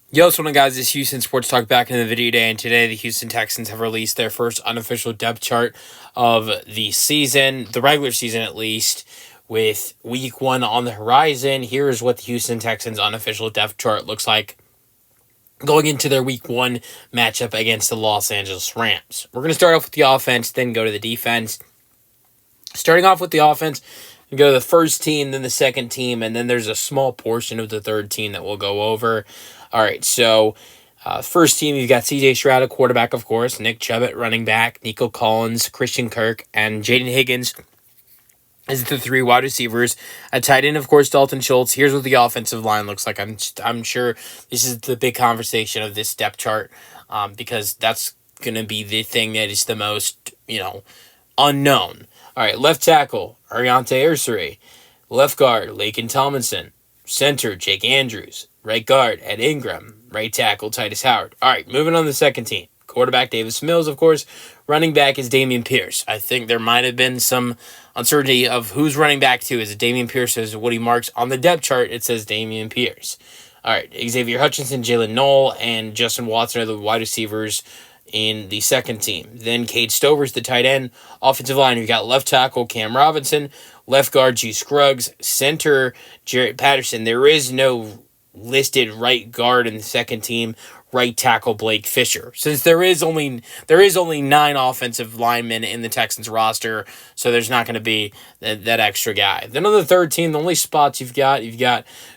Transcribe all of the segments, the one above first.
Yo, what's going on, guys? It's Houston Sports Talk back in the video today, and today the Houston Texans have released their first unofficial depth chart of the season, the regular season at least, with week 1 on the horizon. Here is what the Houston Texans unofficial depth chart looks like going into their week 1 matchup against the Los Angeles Rams. We're going to start off with the offense, then go to the defense. Starting off with the offense, we go to the first team, then the second team, and then there's a small portion of the third team that we'll go over. All right, so first team, you've got C.J. Stroud at quarterback, of course, Nick Chubb at running back, Nico Collins, Christian Kirk, and Jaden Higgins as the 3 wide receivers. At tight end, of course, Dalton Schultz. Here's what the offensive line looks like. I'm sure this is the big conversation of this depth chart because that's going to be the thing that is the most, unknown. All right, left tackle, Ariante Ursary. Left guard, Laken Tomlinson. Center, Jake Andrews. Right guard, Ed Ingram. Right tackle, Titus Howard. All right, moving on to the second team. Quarterback, Davis Mills, of course. Running back is Dameon Pierce. I think there might have been some uncertainty of who's running back to. Is it Dameon Pierce or is it Woody Marks? On the depth chart, it says Dameon Pierce. All right, Xavier Hutchinson, Jalen Knoll, and Justin Watson are the wide receivers in the second team. Then Cade Stover's the tight end. Offensive line, you've got left tackle Cam Robinson, left guard G. Scruggs, center Jarrett Patterson. There is no listed right guard in the second team. Right tackle Blake Fisher. Since there is only 9 offensive linemen in the Texans roster, so there's not going to be that extra guy. Then on the third team, the only spots you've got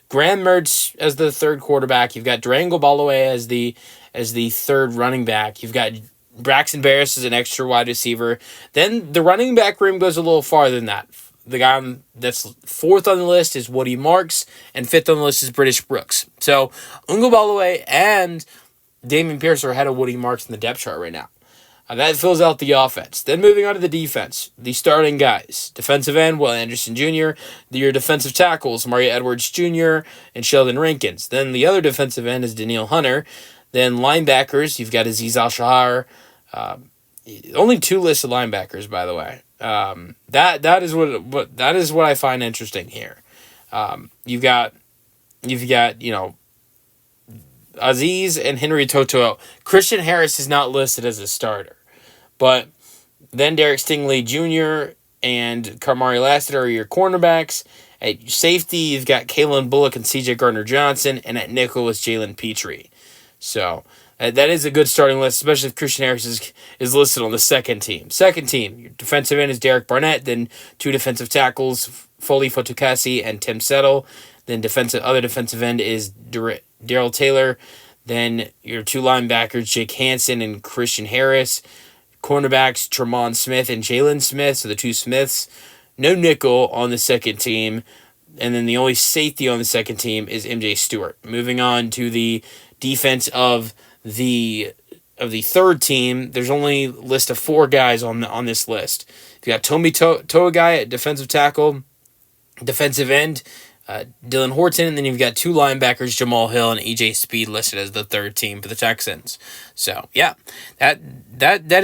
Graham Mertz as the third quarterback. You've got Durango Ballaway as the third running back. You've got Braxton Barris as an extra wide receiver. Then the running back room goes a little farther than that. The guy that's 4th on the list is Woody Marks, and 5th on the list is British Brooks. So Ungo Ballaway and Dameon Pierce are ahead of Woody Marks in the depth chart right now. That fills out the offense. Then moving on to the defense, the starting guys. Defensive end, Will Anderson Jr., your defensive tackles, Mario Edwards Jr. and Sheldon Rankins. Then the other defensive end is Daniil Hunter. Then linebackers, you've got Aziz Al-Shahar. Only 2 listed linebackers, by the way. That is what I find interesting here. You've got Aziz and Henry Toto. Christian Harris is not listed as a starter, but then Derek Stingley Jr. and Kamari Lassiter are your cornerbacks. At safety, you've got Kalen Bullock and C.J. Gardner-Johnson, and at nickel is Jalen Petrie. So that is a good starting list, especially if Christian Harris is listed on the second team. Second team, your defensive end is Derek Barnett, then 2 defensive tackles, Foley Fotukasi and Tim Settle. Then other defensive end is Darrell Taylor. Then your 2 linebackers, Jake Hansen and Christian Harris. Cornerbacks, Tremont Smith and Jalen Smith, so the 2 Smiths. No nickel on the second team. And then the only safety on the second team is MJ Stewart. Moving on to the defense of the third team, there's only a list of 4 guys on this list. You got Tomi Toagai at defensive tackle, defensive end, Dylan Horton, and then you've got 2 linebackers, Jamal Hill and EJ Speed, listed as the third team for the Texans. So yeah, that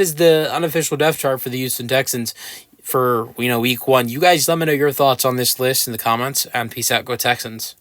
is the unofficial depth chart for the Houston Texans for week 1. You guys let me know your thoughts on this list in the comments, and peace out, go Texans.